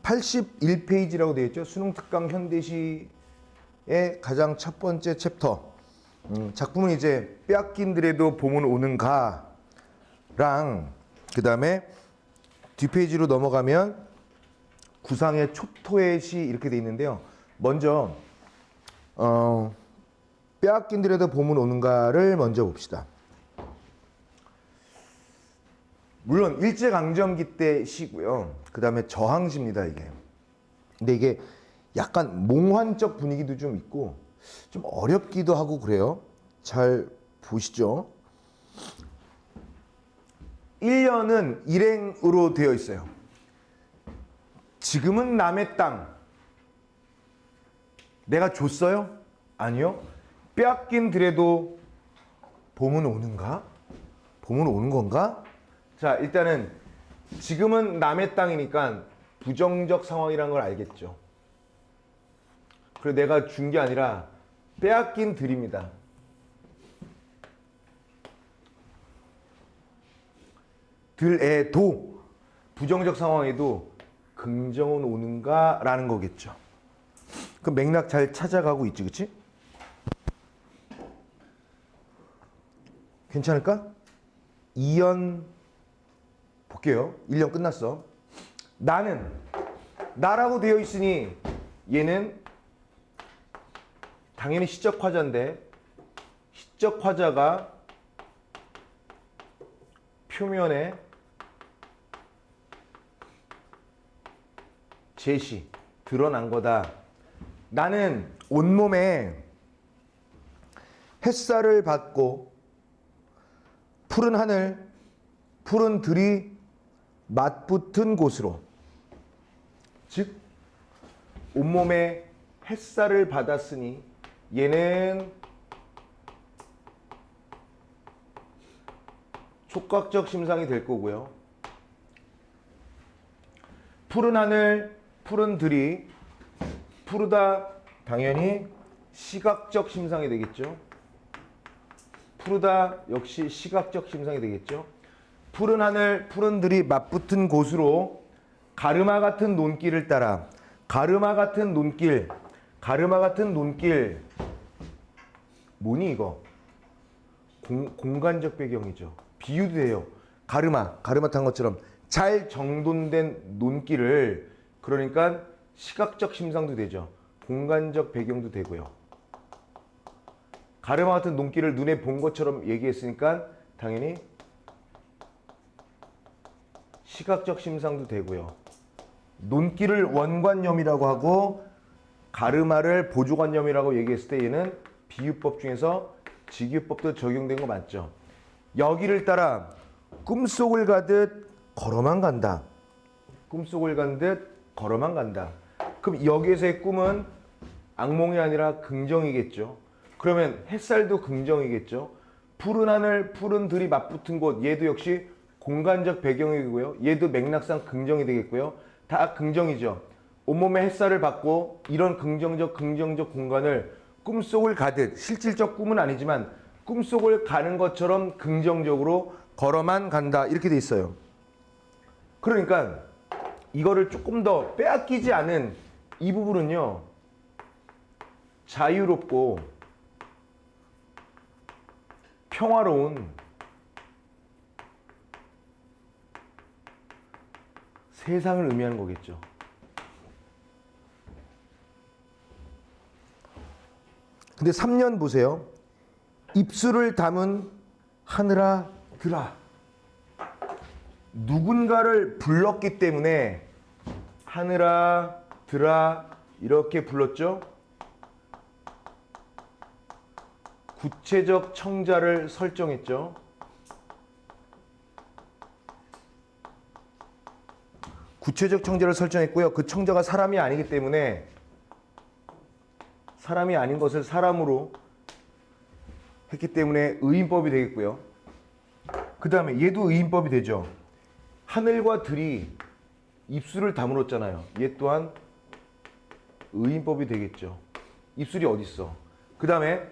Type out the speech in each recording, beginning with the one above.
81페이지라고 되어 있죠. 수능 특강 현대시의 가장 첫 번째 챕터. 작품은 이제 빼앗긴들에도 봄은 오는가랑 그 다음에 뒷페이지로 넘어가면 구상의 초토의 시 이렇게 돼 있는데요. 먼저 빼앗긴들에도 봄은 오는가를 먼저 봅시다. 물론 일제강점기 때 시고요. 그 다음에 저항시입니다, 이게. 근데 이게 약간 몽환적 분위기도 좀 있고 좀 어렵기도 하고 그래요. 잘 보시죠. 1년은 일행으로 되어 있어요. 지금은 남의 땅. 내가 줬어요? 아니요. 빼앗긴들에도 봄은 오는가? 봄은 오는 건가? 자, 일단은 지금은 남의 땅이니까 부정적 상황이라는 걸 알겠죠. 그리고 내가 준 게 아니라 빼앗긴 들입니다. 들에도 부정적 상황에도 긍정은 오는가? 라는 거겠죠. 그 맥락 잘 찾아가고 있지, 그치? 괜찮을까? 2연 볼게요. 1년 끝났어. 나는 나라고 되어 있으니 얘는 당연히 시적 화자인데 시적 화자가 표면에 제시 드러난 거다. 나는 온몸에 햇살을 받고 푸른 하늘, 푸른 들이 맞붙은 곳으로, 즉 온몸에 햇살을 받았으니 얘는 촉각적 심상이 될 거고요. 푸른 하늘, 푸른 들이 푸르다, 당연히 시각적 심상이 되겠죠. 푸르다 역시 시각적 심상이 되겠죠. 푸른 하늘, 푸른 들이 맞붙은 곳으로 가르마 같은 논길을 따라, 가르마 같은 논길, 가르마 같은 논길, 뭐니 이거? 공간적 배경이죠. 비유도 돼요. 가르마 탄 것처럼 잘 정돈된 논길을, 그러니까 시각적 심상도 되죠. 공간적 배경도 되고요. 가르마 같은 논길을 눈에 본 것처럼 얘기했으니까 당연히 시각적 심상도 되고요. 논길을 원관념이라고 하고 가르마를 보조관념이라고 얘기했을 때 얘는 비유법 중에서 직유법도 적용된 거 맞죠? 여기를 따라 꿈속을 가듯 걸어만 간다. 꿈속을 간 듯 걸어만 간다. 그럼 여기에서의 꿈은 악몽이 아니라 긍정이겠죠. 그러면 햇살도 긍정이겠죠. 푸른 하늘, 푸른 들이 맞붙은 곳, 얘도 역시 공간적 배경이고요. 얘도 맥락상 긍정이 되겠고요. 다 긍정이죠. 온몸에 햇살을 받고 이런 긍정적 공간을 꿈속을 가듯, 실질적 꿈은 아니지만 꿈속을 가는 것처럼 긍정적으로 걸어만 간다. 이렇게 돼 있어요. 그러니까 이거를 조금 더 빼앗기지 않은 이 부분은요, 자유롭고 평화로운 세상을 의미하는 거겠죠. 근데 3년 보세요. 입술을 담은 하늘아 들아. 누군가를 불렀기 때문에 하늘아 들아 이렇게 불렀죠. 구체적 청자를 설정했죠. 구체적 청자를 설정했고요. 그 청자가 사람이 아니기 때문에 사람이 아닌 것을 사람으로 했기 때문에 의인법이 되겠고요. 그 다음에 얘도 의인법이 되죠. 하늘과 들이 입술을 다물었잖아요. 얘 또한 의인법이 되겠죠. 입술이 어딨어. 그 다음에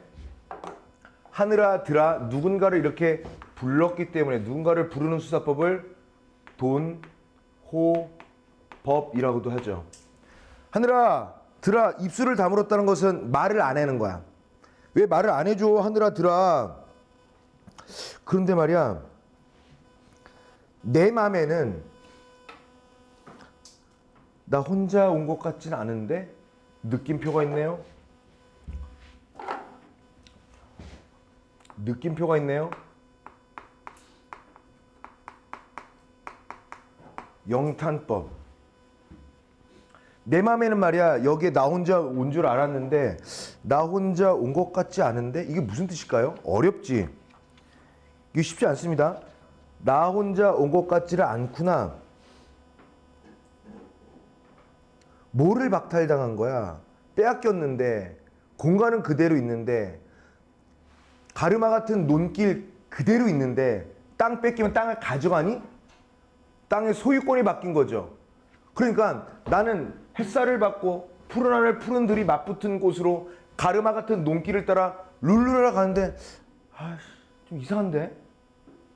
하늘아 들아 누군가를 이렇게 불렀기 때문에 누군가를 부르는 수사법을 돈, 호, 법이라고도 하죠. 하늘아 들아 입술을 다물었다는 것은 말을 안 하는 거야. 왜 말을 안 해줘 하늘아 들아. 그런데 말이야 내 맘에는 나 혼자 온 것 같지는 않은데 느낌표가 있네요. 느낌표가 있네요. 영탄법. 내 맘에는 말이야 여기에 나 혼자 온 줄 알았는데 나 혼자 온 것 같지 않은데 이게 무슨 뜻일까요? 어렵지. 이게 쉽지 않습니다. 나 혼자 온 것 같지를 않구나. 뭐를 박탈당한 거야? 빼앗겼는데 공간은 그대로 있는데 가르마 같은 논길 그대로 있는데 땅 뺏기면 땅을 가져가니? 땅의 소유권이 바뀐 거죠. 그러니까 나는 햇살을 받고 푸른 하늘 푸른 들이 맞붙은 곳으로 가르마 같은 논길을 따라 룰루라 가는데 좀 이상한데?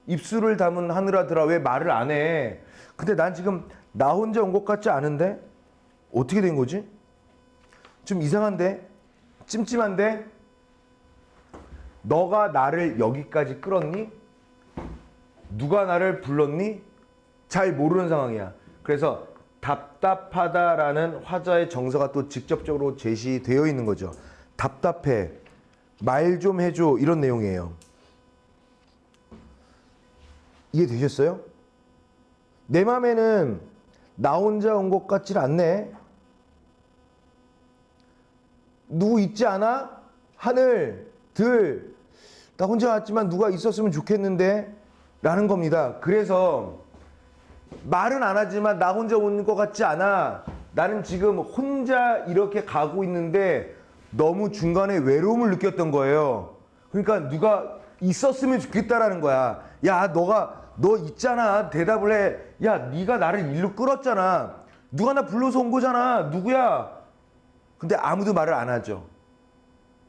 입술을 담은 하늘아들아 왜 말을 안 해? 근데 난 지금 나 혼자 온 것 같지 않은데? 어떻게 된 거지? 좀 이상한데? 찜찜한데? 너가 나를 여기까지 끌었니? 누가 나를 불렀니? 잘 모르는 상황이야. 그래서 답답하다라는 화자의 정서가 또 직접적으로 제시되어 있는 거죠. 답답해. 말 좀 해줘. 이런 내용이에요. 이해되셨어요? 내 맘에는 나 혼자 온 것 같질 않네. 누구 있지 않아? 하늘, 들. 나 혼자 왔지만 누가 있었으면 좋겠는데 라는 겁니다. 그래서 말은 안 하지만 나 혼자 온 것 같지 않아. 나는 지금 혼자 이렇게 가고 있는데 너무 중간에 외로움을 느꼈던 거예요. 그러니까 누가 있었으면 좋겠다라는 거야. 야, 너 있잖아. 대답을 해. 야, 네가 나를 일로 끌었잖아. 누가 나 불러서 온 거잖아. 누구야? 근데 아무도 말을 안 하죠.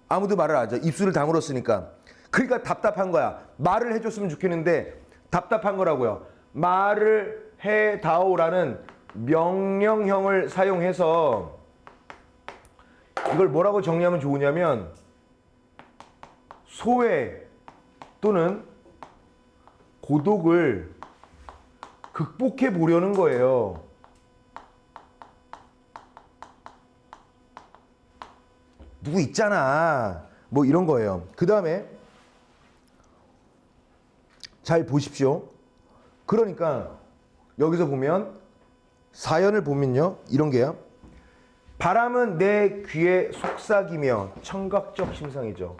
아무도 말을 안 하죠. 입술을 다물었으니까. 그러니까 답답한 거야. 말을 해줬으면 좋겠는데 답답한 거라고요. 말을 해다오라는 명령형을 사용해서 이걸 뭐라고 정리하면 좋으냐면 소외 또는 고독을 극복해 보려는 거예요. 누구 있잖아. 뭐 이런 거예요. 그 다음에 잘 보십시오. 그러니까 여기서 보면 사연을 보면요. 이런 게요. 바람은 내 귀에 속삭이며 청각적 심상이죠.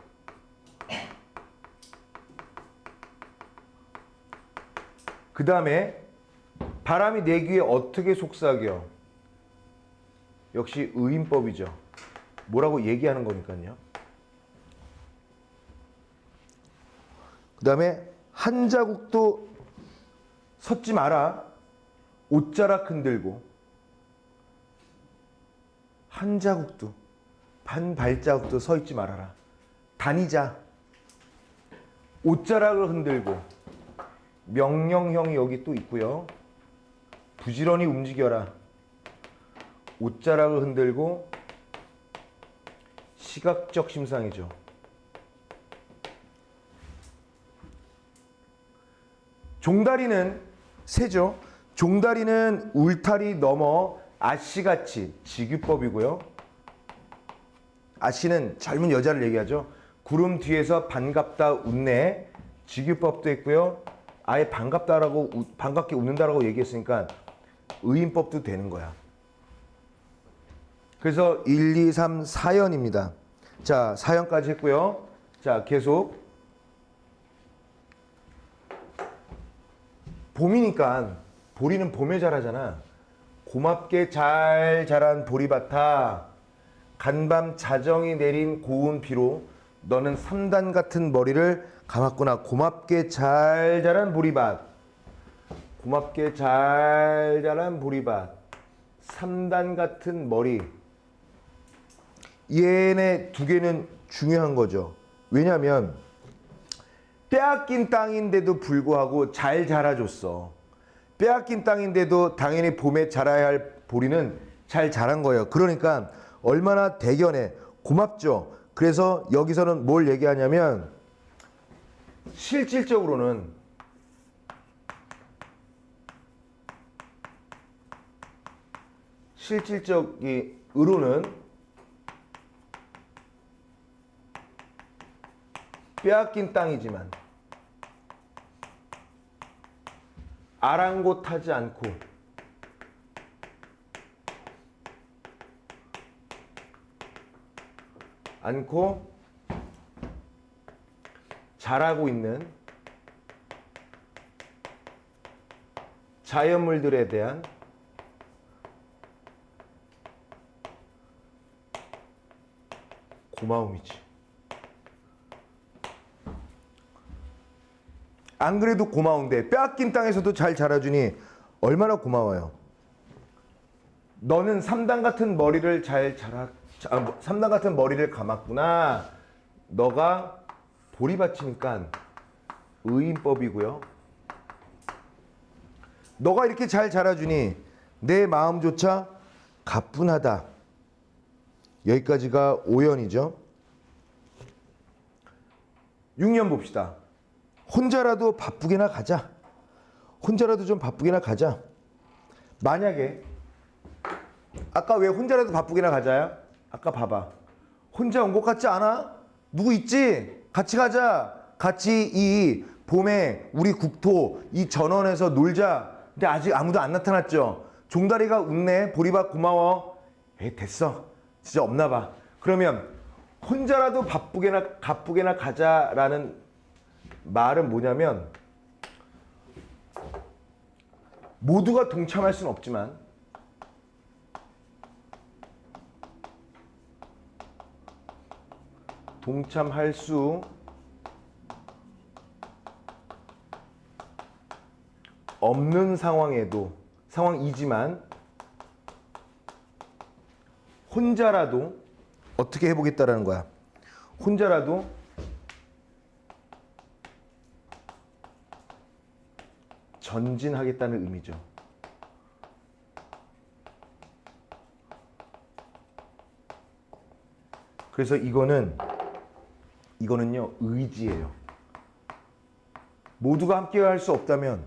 그 다음에 바람이 내 귀에 어떻게 속삭여? 역시 의인법이죠. 뭐라고 얘기하는 거니까요. 그 다음에 한 자국도 섰지 마라. 옷자락 흔들고 한 자국도 반 발자국도 서 있지 말아라. 다니자. 옷자락을 흔들고 명령형이 여기 또 있고요. 부지런히 움직여라. 옷자락을 흔들고 시각적 심상이죠. 종다리는 새죠. 종다리는 울타리 넘어 아씨같이 직유법이고요. 아씨는 젊은 여자를 얘기하죠. 구름 뒤에서 반갑다 웃네. 직유법도 있고요. 아예 반갑다라고 반갑게 웃는다라고 얘기했으니까 의인법도 되는 거야. 그래서 1, 2, 3, 4연입니다. 자, 4연까지 했고요. 자, 계속. 봄이니까 보리는 봄에 자라잖아. 고맙게 잘 자란 보리밭아, 간밤 자정이 내린 고운 비로 너는 3단 같은 머리를 감았구나. 고맙게 잘 자란 보리밭. 고맙게 잘 자란 보리밭. 3단 같은 머리. 얘네 두 개는 중요한 거죠. 왜냐하면 빼앗긴 땅인데도 불구하고 잘 자라줬어. 빼앗긴 땅인데도 당연히 봄에 자라야 할 보리는 잘 자란 거예요. 그러니까 얼마나 대견해. 고맙죠. 그래서 여기서는 뭘 얘기하냐면 실질적으로는 실질적으로는 빼앗긴 땅이지만 아랑곳하지 않고 자라고 있는 자연물들에 대한 고마움이지. 안 그래도 고마운데 빼앗긴 땅에서도 잘 자라주니 얼마나 고마워요. 너는 3단 같은 머리를 삼단 같은 머리를 감았구나. 너가 보리밭이니까 의인법이고요. 너가 이렇게 잘 자라주니 내 마음조차 가뿐하다. 여기까지가 5연이죠. 6년 봅시다. 혼자라도 바쁘게나 가자. 혼자라도 좀 바쁘게나 가자. 만약에 아까 왜 혼자라도 바쁘게나 가자야? 아까 봐봐. 혼자 온 것 같지 않아? 누구 있지? 같이 가자. 같이 이 봄에 우리 국토 이 전원에서 놀자. 근데 아직 아무도 안 나타났죠. 종다리가 웃네. 보리밥 고마워. 에이 됐어. 진짜 없나 봐. 그러면 혼자라도 바쁘게나 가자라는 말은 뭐냐면 모두가 동참할 수는 없지만 동참할 수 없는 상황이지만 혼자라도 어떻게 해보겠다라는 거야. 혼자라도 전진하겠다는 의미죠. 그래서 이거는요 의지예요. 모두가 함께 할 수 없다면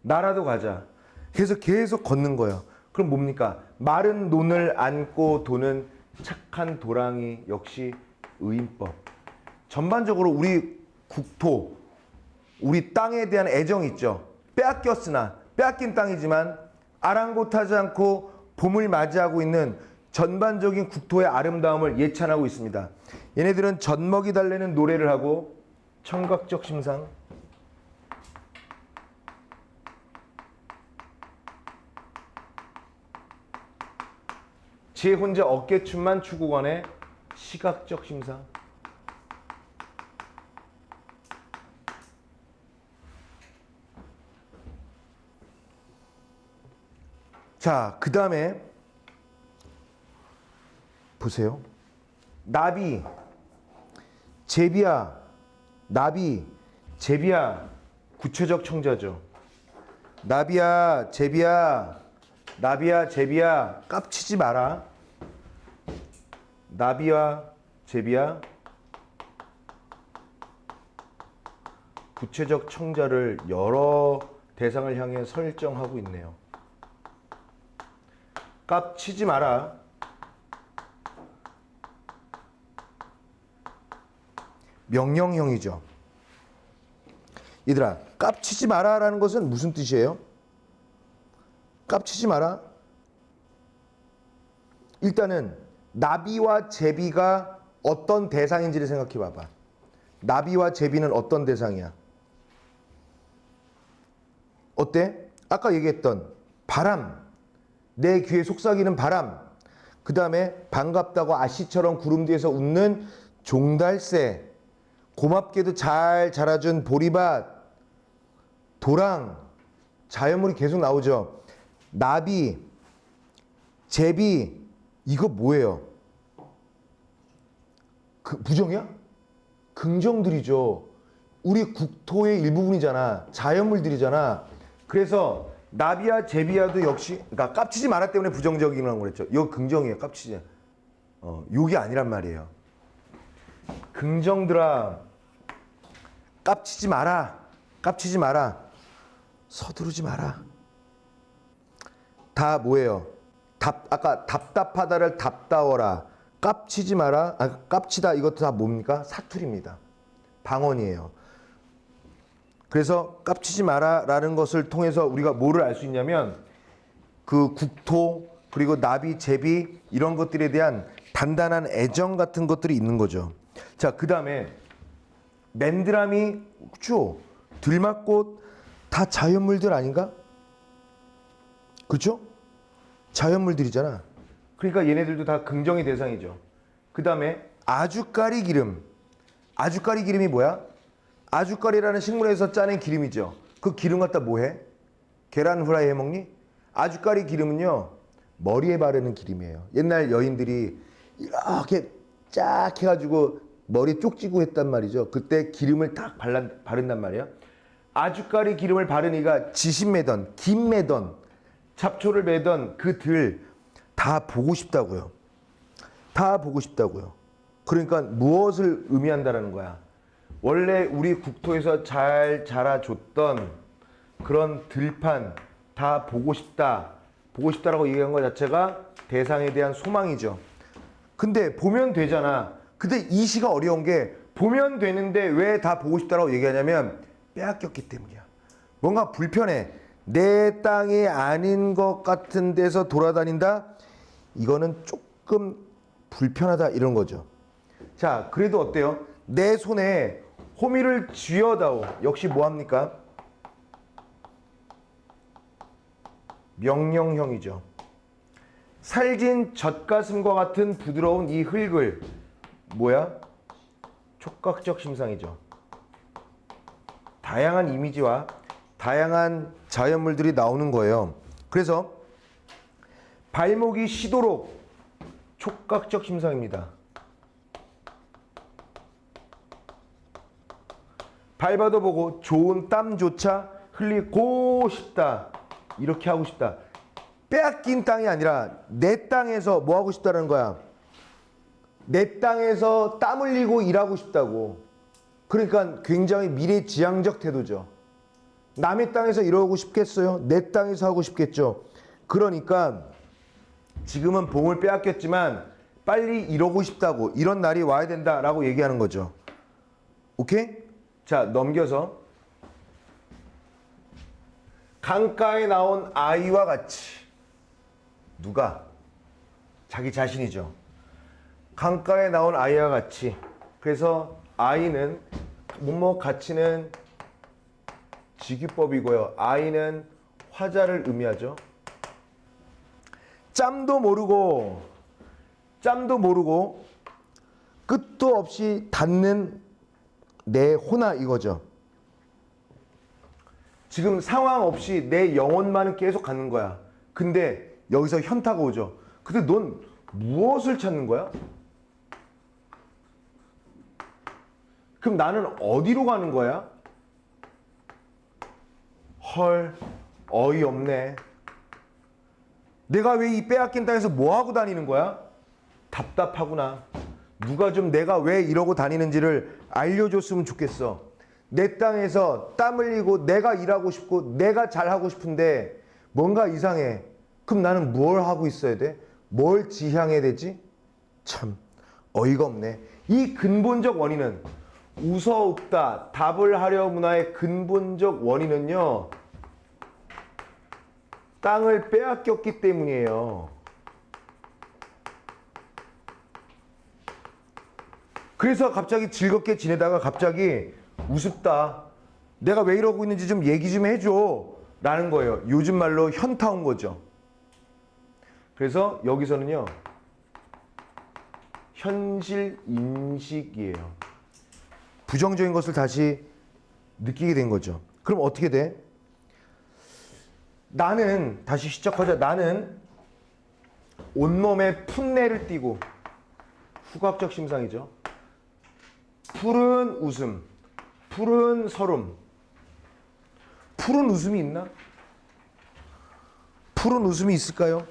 나라도 가자. 그래서 계속 걷는 거예요. 그럼 뭡니까? 마른 논을 안고 도는 착한 도랑이 역시 의인법. 전반적으로 우리 국토, 우리 땅에 대한 애정이 있죠. 빼앗겼으나 빼앗긴 땅이지만 아랑곳하지 않고 봄을 맞이하고 있는 전반적인 국토의 아름다움을 예찬하고 있습니다. 얘네들은 젖먹이 달래는 노래를 하고 청각적 심상, 제 혼자 어깨춤만 추고 가네 시각적 심상. 자, 그 다음에 보세요. 나비, 제비야, 나비, 제비야, 구체적 청자죠. 나비야, 제비야, 나비야, 제비야, 깝치지 마라. 나비와 제비야, 구체적 청자를 여러 대상을 향해 설정하고 있네요. 깝치지 마라. 명령형이죠. 얘들아, 깝치지 마라라는 것은 무슨 뜻이에요? 깝치지 마라. 일단은 나비와 제비가 어떤 대상인지를 생각해 봐봐. 나비와 제비는 어떤 대상이야? 어때? 아까 얘기했던 바람, 내 귀에 속삭이는 바람, 그 다음에 반갑다고 아씨처럼 구름 뒤에서 웃는 종달새, 고맙게도 잘 자라준 보리밭, 도랑, 자연물이 계속 나오죠. 나비, 제비, 이거 뭐예요? 부정이야? 긍정들이죠. 우리 국토의 일부분이잖아. 자연물들이잖아. 그래서 나비야 제비야도 역시 그러니까 깝치지 마라 때문에 부정적이라고 그랬죠. 이거 긍정이에요. 깝치지. 욕이 아니란 말이에요. 긍정들아 깝치지 마라. 깝치지 마라. 서두르지 마라. 다 뭐예요? 아까 답답하다를 답다워라. 깝치지 마라. 깝치다 이것도 다 뭡니까? 사투리입니다. 방언이에요. 그래서 깝치지 마라라는 것을 통해서 우리가 뭐를 알 수 있냐면 그 국토 그리고 나비, 제비 이런 것들에 대한 단단한 애정 같은 것들이 있는 거죠. 자, 그 다음에 맨드라미, 그렇죠? 들막꽃 다 자연물들 아닌가? 그렇죠? 자연물들이잖아. 그러니까 얘네들도 다 긍정의 대상이죠. 그 다음에 아주까리 기름. 아주까리 기름이 뭐야? 아주까리라는 식물에서 짜낸 기름이죠. 그 기름 갖다 뭐 해? 계란 후라이 해 먹니? 아주까리 기름은요 머리에 바르는 기름이에요. 옛날 여인들이 이렇게 쫙 해가지고 머리 쪽지고 했단 말이죠. 그때 기름을 딱 바른단 말이에요. 아주까리 기름을 바른 이가 지신 매던, 김 매던, 잡초를 매던 그 들 다 보고 싶다고요. 다 보고 싶다고요. 그러니까 무엇을 의미한다라는 거야? 원래 우리 국토에서 잘 자라줬던 그런 들판 다 보고 싶다. 보고 싶다라고 얘기한 것 자체가 대상에 대한 소망이죠. 근데 보면 되잖아. 근데 이 시가 어려운 게 보면 되는데 왜 다 보고 싶다라고 얘기하냐면 빼앗겼기 때문이야. 뭔가 불편해. 내 땅이 아닌 것 같은 데서 돌아다닌다? 이거는 조금 불편하다 이런 거죠. 자, 그래도 어때요? 내 손에 호미를 쥐어다오. 역시 뭐합니까? 명령형이죠. 살진 젖가슴과 같은 부드러운 이 흙을 뭐야? 촉각적 심상이죠. 다양한 이미지와 다양한 자연물들이 나오는 거예요. 그래서 발목이 시도록 촉각적 심상입니다. 밟아도 보고 좋은 땀조차 흘리고 싶다. 이렇게 하고 싶다. 빼앗긴 땅이 아니라 내 땅에서 뭐 하고 싶다는 거야? 내 땅에서 땀 흘리고 일하고 싶다고. 그러니까 굉장히 미래지향적 태도죠. 남의 땅에서 이러고 싶겠어요? 내 땅에서 하고 싶겠죠. 그러니까 지금은 봄을 빼앗겼지만 빨리 이러고 싶다고, 이런 날이 와야 된다라고 얘기하는 거죠. 오케이? 자, 넘겨서 강가에 나온 아이와 같이. 누가? 자기 자신이죠. 강가에 나온 아이와 같이. 그래서 아이는 뭐뭐 가치는 직유법이고요. 아이는 화자를 의미하죠. 짬도 모르고 끝도 없이 닿는 내 호나 이거죠. 지금 상황 없이 내 영혼만은 계속 가는 거야. 근데 여기서 현타가 오죠. 근데 넌 무엇을 찾는 거야? 그럼 나는 어디로 가는 거야? 헐, 어이없네. 내가 왜 이 빼앗긴 땅에서 뭐 하고 다니는 거야? 답답하구나. 누가 좀 내가 왜 이러고 다니는지를 알려줬으면 좋겠어. 내 땅에서 땀 흘리고 내가 일하고 싶고 내가 잘하고 싶은데 뭔가 이상해. 그럼 나는 뭘 하고 있어야 돼? 뭘 지향해야 되지? 참 어이가 없네. 이 근본적 원인은 웃어없다 답을 하려 문화의 근본적 원인은요, 땅을 빼앗겼기 때문이에요. 그래서 갑자기 즐겁게 지내다가 갑자기 우습다. 내가 왜 이러고 있는지 좀 얘기 좀 해줘. 라는 거예요. 요즘 말로 현타 온 거죠. 그래서 여기서는요, 현실 인식이에요. 부정적인 것을 다시 느끼게 된 거죠. 그럼 어떻게 돼? 나는, 다시 시작하자. 나는 온몸에 풋내를 띠고, 후각적 심상이죠. 푸른 웃음, 푸른 서름. 푸른 웃음이 있나? 푸른 웃음이 있을까요?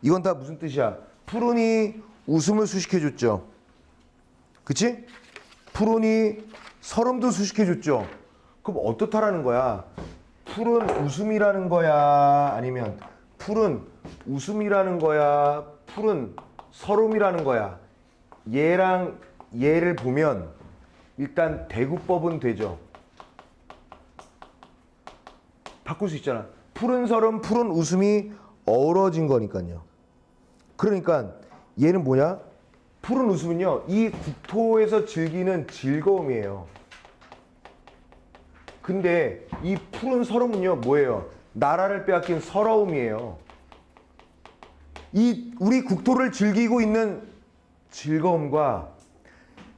이건 다 무슨 뜻이야? 푸른이 웃음을 수식해줬죠. 그치? 푸른이 설움도 수식해줬죠. 그럼 어떻다라는 거야? 푸른 웃음이라는 거야? 아니면 푸른 웃음이라는 거야? 푸른 설움이라는 거야? 얘랑 얘를 보면 일단 대구법은 되죠. 바꿀 수 있잖아. 푸른 설움, 푸른 웃음이 어우러진 거니까요. 그러니까 얘는 뭐냐? 푸른 웃음은요, 이 국토에서 즐기는 즐거움이에요. 근데 이 푸른 설움은요, 뭐예요? 나라를 빼앗긴 서러움이에요. 이 우리 국토를 즐기고 있는 즐거움과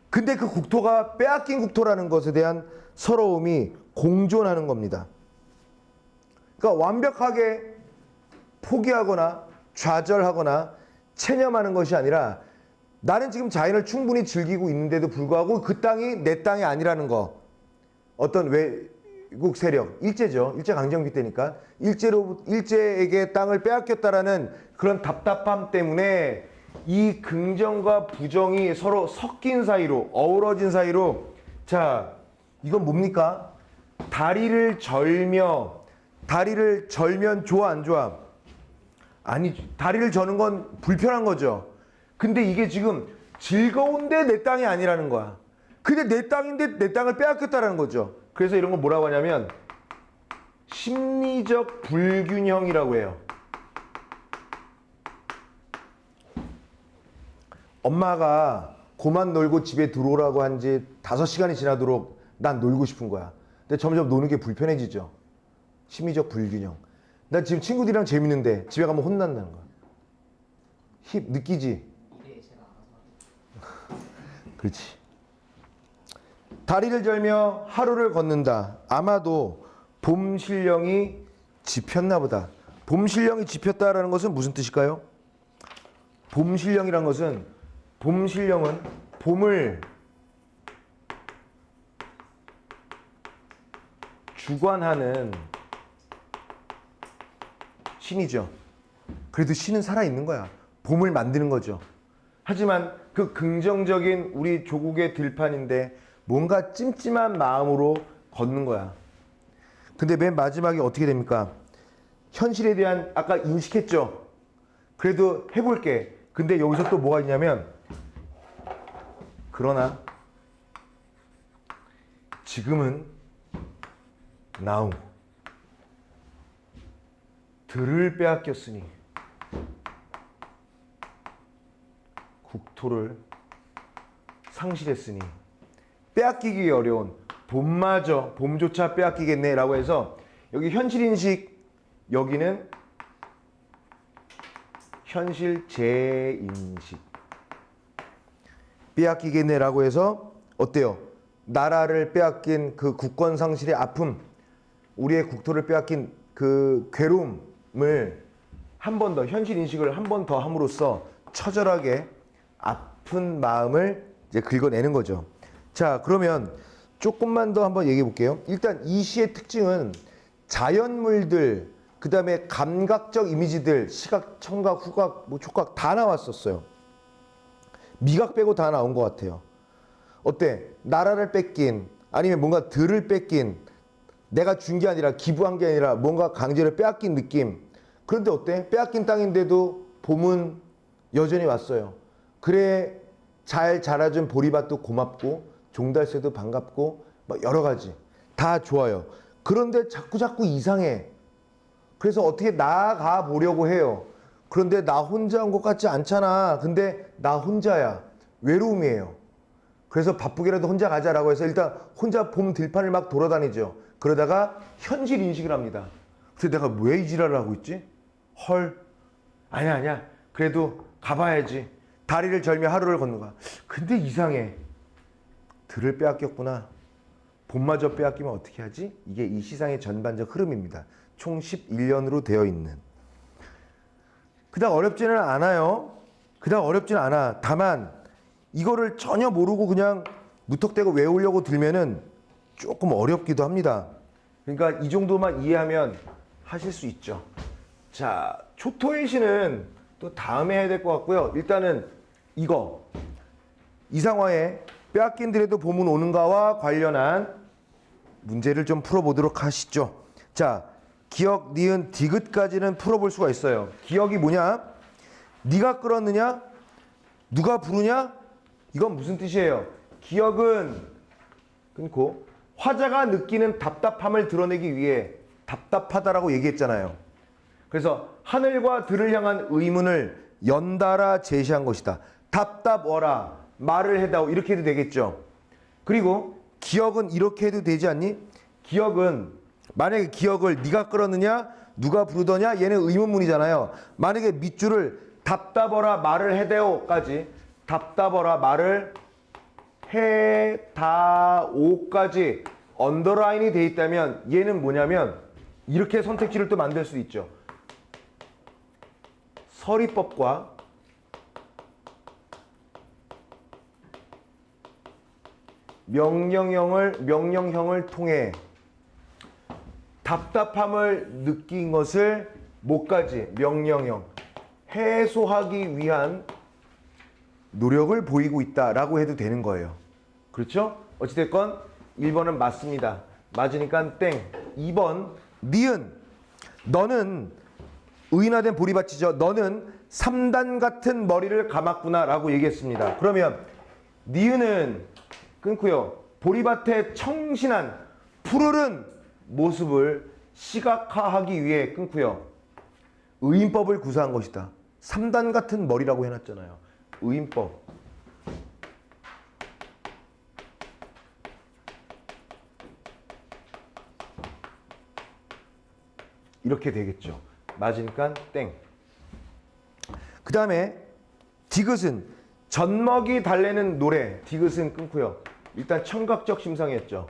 근데 그 국토가 빼앗긴 국토라는 것에 대한 서러움이 공존하는 겁니다. 그러니까 완벽하게 포기하거나 좌절하거나 체념하는 것이 아니라 나는 지금 자연을 충분히 즐기고 있는데도 불구하고 그 땅이 내 땅이 아니라는 거. 어떤 외국 세력, 일제죠. 일제강점기 때니까 일제에게 땅을 빼앗겼다라는 그런 답답함 때문에 이 긍정과 부정이 서로 섞인 사이로 어우러진 사이로 자 이건 뭡니까? 다리를 절면 좋아 안 좋아? 아니 다리를 저는 건 불편한 거죠. 근데 이게 지금 즐거운데 내 땅이 아니라는 거야. 근데 내 땅인데 내 땅을 빼앗겼다라는 거죠. 그래서 이런 거 뭐라고 하냐면 심리적 불균형이라고 해요. 엄마가 그만 놀고 집에 들어오라고 한 지 5시간이 지나도록 난 놀고 싶은 거야. 근데 점점 노는 게 불편해지죠. 심리적 불균형. 난 지금 친구들이랑 재밌는데 집에 가면 혼난다는 거야. 힙 느끼지? 그렇지. 다리를 절며 하루를 걷는다. 아마도 봄 신령이 짚였나 보다. 봄 신령이 짚였다라는 것은 무슨 뜻일까요? 봄 신령이란 것은 봄 신령은 봄을 주관하는 신이죠. 그래도 신은 살아있는 거야. 봄을 만드는 거죠. 하지만 그 긍정적인 우리 조국의 들판인데 뭔가 찜찜한 마음으로 걷는 거야. 근데 맨 마지막에 어떻게 됩니까? 현실에 대한 아까 인식했죠. 그래도 해볼게. 근데 여기서 또 뭐가 있냐면 그러나 지금은 now 들을 빼앗겼으니 국토를 상실했으니 빼앗기기 어려운 봄마저 봄조차 빼앗기겠네 라고 해서 여기 현실인식 여기는 현실 재인식 빼앗기겠네 라고 해서 어때요? 나라를 빼앗긴 그 국권 상실의 아픔 우리의 국토를 빼앗긴 그 괴로움을 한 번 더 현실인식을 한 번 더 함으로써 처절하게 아픈 마음을 이제 긁어내는 거죠. 자, 그러면 조금만 더 한번 얘기해 볼게요. 일단 이 시의 특징은 자연물들, 그 다음에 감각적 이미지들, 시각, 청각, 후각, 뭐 촉각 다 나왔었어요. 미각 빼고 다 나온 것 같아요. 어때? 나라를 뺏긴, 아니면 뭔가 들을 뺏긴, 내가 준 게 아니라 기부한 게 아니라 뭔가 강제로 빼앗긴 느낌. 그런데 어때? 빼앗긴 땅인데도 봄은 여전히 왔어요. 그래 잘 자라준 보리밭도 고맙고 종달새도 반갑고 막 여러 가지 다 좋아요. 그런데 자꾸 이상해. 그래서 어떻게 나아가 보려고 해요. 그런데 나 혼자 온 것 같지 않잖아. 근데 나 혼자야. 외로움이에요. 그래서 바쁘게라도 혼자 가자라고 해서 일단 혼자 봄 들판을 막 돌아다니죠. 그러다가 현실 인식을 합니다. 그래서 내가 왜 이 지랄을 하고 있지? 헐 아니야 그래도 가봐야지. 다리를 절며 하루를 걷는 거야. 근데 이상해. 들을 빼앗겼구나. 봄마저 빼앗기면 어떻게 하지? 이게 이 시상의 전반적 흐름입니다. 총 11년으로 되어 있는. 그닥 어렵지는 않아요. 그닥 어렵지는 않아. 다만 이거를 전혀 모르고 그냥 무턱대고 외우려고 들면은 조금 어렵기도 합니다. 그러니까 이 정도만 이해하면 하실 수 있죠. 자, 초토의 시는 또 다음에 해야 될 것 같고요. 일단은 이거 이상화의 빼앗긴들에도 봄은 오는가와 관련한 문제를 좀 풀어보도록 하시죠. 자, 기역, 니은, 디귿까지는 풀어볼 수가 있어요. 기역이 뭐냐? 네가 끌었느냐? 누가 부르냐? 이건 무슨 뜻이에요? 기역은 끊고 화자가 느끼는 답답함을 드러내기 위해 답답하다라고 얘기했잖아요. 그래서 하늘과 들을 향한 의문을 연달아 제시한 것이다. 답답어라, 말을 해다오, 이렇게 해도 되겠죠. 그리고 기역은 이렇게 해도 되지 않니? 기역은 만약에 기역을 네가 끌었느냐, 누가 부르더냐, 얘는 의문문이잖아요. 만약에 밑줄을 답답어라, 말을 해다오까지, 답답어라, 말을 해다오까지 언더라인이 돼 있다면 얘는 뭐냐면 이렇게 선택지를 또 만들 수 있죠. 서리법과 명령형을 통해 답답함을 느낀 것을 뭐까지? 명령형. 해소하기 위한 노력을 보이고 있다라고 해도 되는 거예요. 그렇죠? 어찌됐건 1번은 맞습니다. 맞으니까 땡. 2번 니은. 너는 의인화된 보리밭이죠. 너는 3단 같은 머리를 감았구나 라고 얘기했습니다. 그러면 니은은 끊고요. 보리밭의 청신한 푸르른 모습을 시각화하기 위해 끊고요. 의인법을 구사한 것이다. 3단 같은 머리라고 해놨잖아요. 의인법. 이렇게 되겠죠. 맞으니까 땡. 그 다음에 디귿은 젖먹이 달래는 노래. 디귿은 끊고요. 일단 청각적 심상이었죠.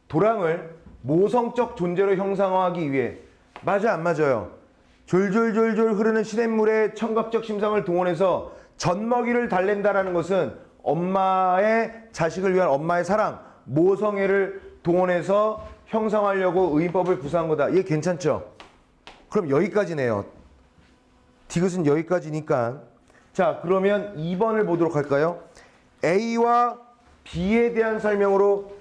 도랑을 모성적 존재로 형상화하기 위해. 맞아 안 맞아요? 졸졸졸졸 흐르는 시냇물에 청각적 심상을 동원해서 젖먹이를 달랜다라는 것은 엄마의 자식을 위한 엄마의 사랑, 모성애를 동원해서 형성하려고 의인법을 구사한 거다. 얘 괜찮죠? 그럼 여기까지네요. 디귿은 여기까지니까. 자, 그러면 2번을 보도록 할까요? A와 B에 대한 설명으로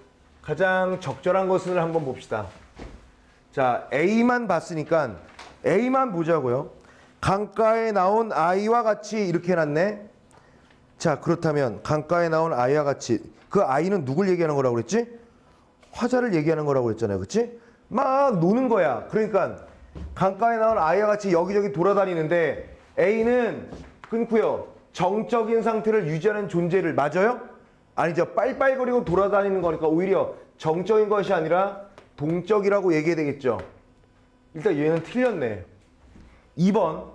가장 적절한 것을 한번 봅시다. 자, A만 봤으니까 A만 보자고요. 강가에 나온 아이와 같이 이렇게 해놨네. 자, 그렇다면 강가에 나온 아이와 같이, 그 아이는 누굴 얘기하는 거라고 그랬지? 화자를 얘기하는 거라고 그랬잖아요. 그치? 막 노는 거야. 그러니까 강가에 나온 아이와 같이 여기저기 돌아다니는데 A는 끊고요. 정적인 상태를 유지하는 존재를. 맞아요? 아니죠. 빨빨거리고 돌아다니는 거니까 오히려 정적인 것이 아니라 동적이라고 얘기해야 되겠죠. 일단 얘는 틀렸네. 2번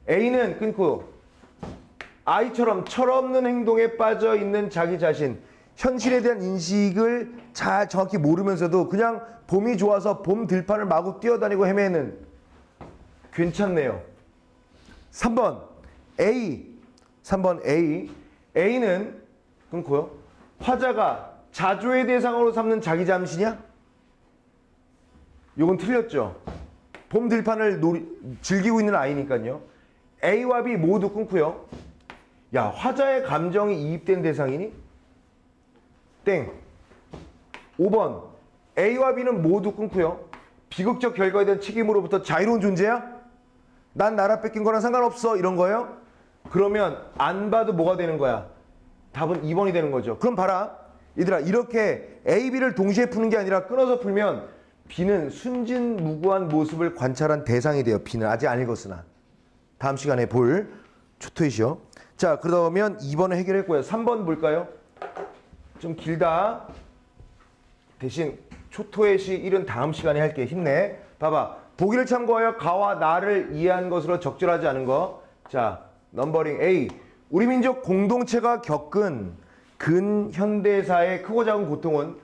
A는 끊고 아이처럼 철없는 행동에 빠져 있는 자기 자신, 현실에 대한 인식을 잘 정확히 모르면서도 그냥 봄이 좋아서 봄 들판을 마구 뛰어다니고 헤매는. 괜찮네요. 3번 A. A는 끊고요. 화자가 자조의 대상으로 삼는 자기 잠시냐? 요건 틀렸죠. 봄 들판을 즐기고 있는 아이니까요. A와 B 모두 끊고요. 야, 화자의 감정이 이입된 대상이니? 땡. 5번 A와 B는 모두 끊고요. 비극적 결과에 대한 책임으로부터 자유로운 존재야? 난 나라 뺏긴 거랑 상관없어, 이런 거예요? 그러면 안 봐도 뭐가 되는 거야? 답은 2번이 되는 거죠. 그럼 봐라 얘들아, 이렇게 A, B를 동시에 푸는 게 아니라 끊어서 풀면 B는 순진무구한 모습을 관찰한 대상이 돼요. B는 아직 안 읽었으나. 다음 시간에 볼 초토이시요. 자, 그러다 보면 2번을 해결했고요. 3번 볼까요? 좀 길다. 대신 초토의 시 1은 다음 시간에 할게. 힘내. 봐봐. 보기를 참고하여 가와 나를 이해한 것으로 적절하지 않은 거. 자, 넘버링 A. 우리 민족 공동체가 겪은 근현대사의 크고 작은 고통은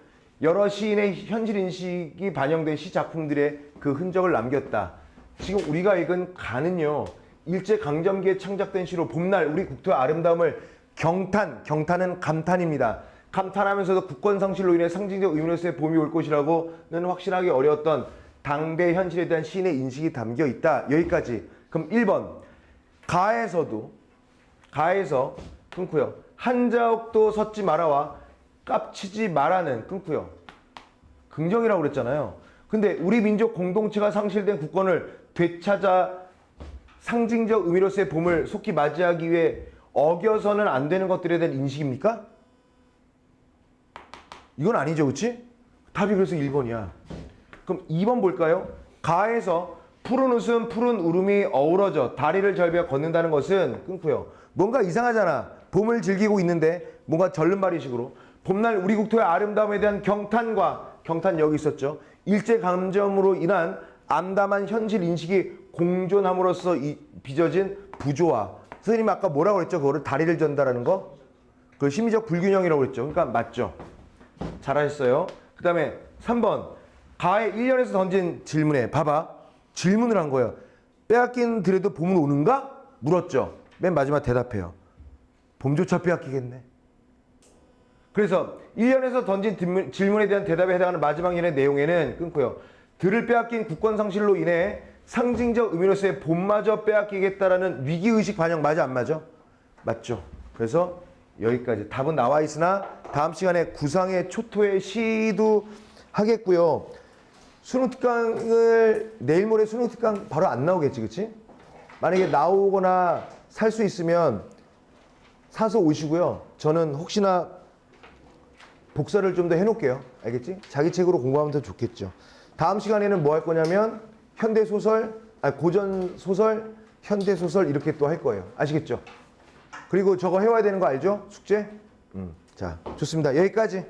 여러 시인의 현실 인식이 반영된 시 작품들의 그 흔적을 남겼다. 지금 우리가 읽은 가는요, 일제강점기에 창작된 시로 봄날 우리 국토의 아름다움을 경탄은 감탄입니다. 감탄하면서도 국권 상실로 인해 상징적 의미로서의 봄이 올 것이라고는 확신하기 어려웠던 당대 현실에 대한 시인의 인식이 담겨 있다. 여기까지. 그럼 1번. 가에서 끊고요. 한자옥도 섰지 마라와 깝치지 마라는 끊고요. 긍정이라고 그랬잖아요. 근데 우리 민족 공동체가 상실된 국권을 되찾아 상징적 의미로서의 봄을 속히 맞이하기 위해 어겨서는 안 되는 것들에 대한 인식입니까? 이건 아니죠, 그렇지? 답이 그래서 1번이야. 그럼 2번 볼까요? 가에서 푸른 웃음, 푸른 울음이 어우러져 다리를 절벽 걷는다는 것은 끊고요. 뭔가 이상하잖아. 봄을 즐기고 있는데 뭔가 절름발이식으로 봄날 우리 국토의 아름다움에 대한 경탄 여기 있었죠. 일제 감점으로 인한 암담한 현실 인식이 공존함으로써 빚어진 부조화. 선생님이 아까 뭐라고 그랬죠? 그거를 다리를 전다라는 거? 그 심리적 불균형이라고 그랬죠. 그러니까 맞죠. 잘하셨어요. 그 다음에 3번. 가에 1년에서 던진 질문에 봐봐. 질문을 한 거예요. 빼앗긴 들에도 봄은 오는가? 물었죠. 맨 마지막 대답해요. 봄조차 빼앗기겠네. 그래서 1년에서 던진 질문에 대한 대답에 해당하는 마지막 연의 내용에는 끊고요. 들을 빼앗긴 국권 상실로 인해 상징적 의미로서의 봄마저 빼앗기겠다라는 위기의식 반영 맞아 안 맞아? 맞죠. 그래서 여기까지 답은 나와 있으나 다음 시간에 구상의 초토의 시도 하겠고요. 수능 특강을 내일 모레 수능 특강 바로 안 나오겠지, 그치? 만약에 나오거나 살 수 있으면 사서 오시고요. 저는 혹시나 복사를 좀 더 해놓을게요. 알겠지? 자기 책으로 공부하면 더 좋겠죠. 다음 시간에는 뭐 할 거냐면 고전 소설, 현대 소설 이렇게 또 할 거예요. 아시겠죠? 그리고 저거 해와야 되는 거 알죠? 숙제? 자, 좋습니다. 여기까지.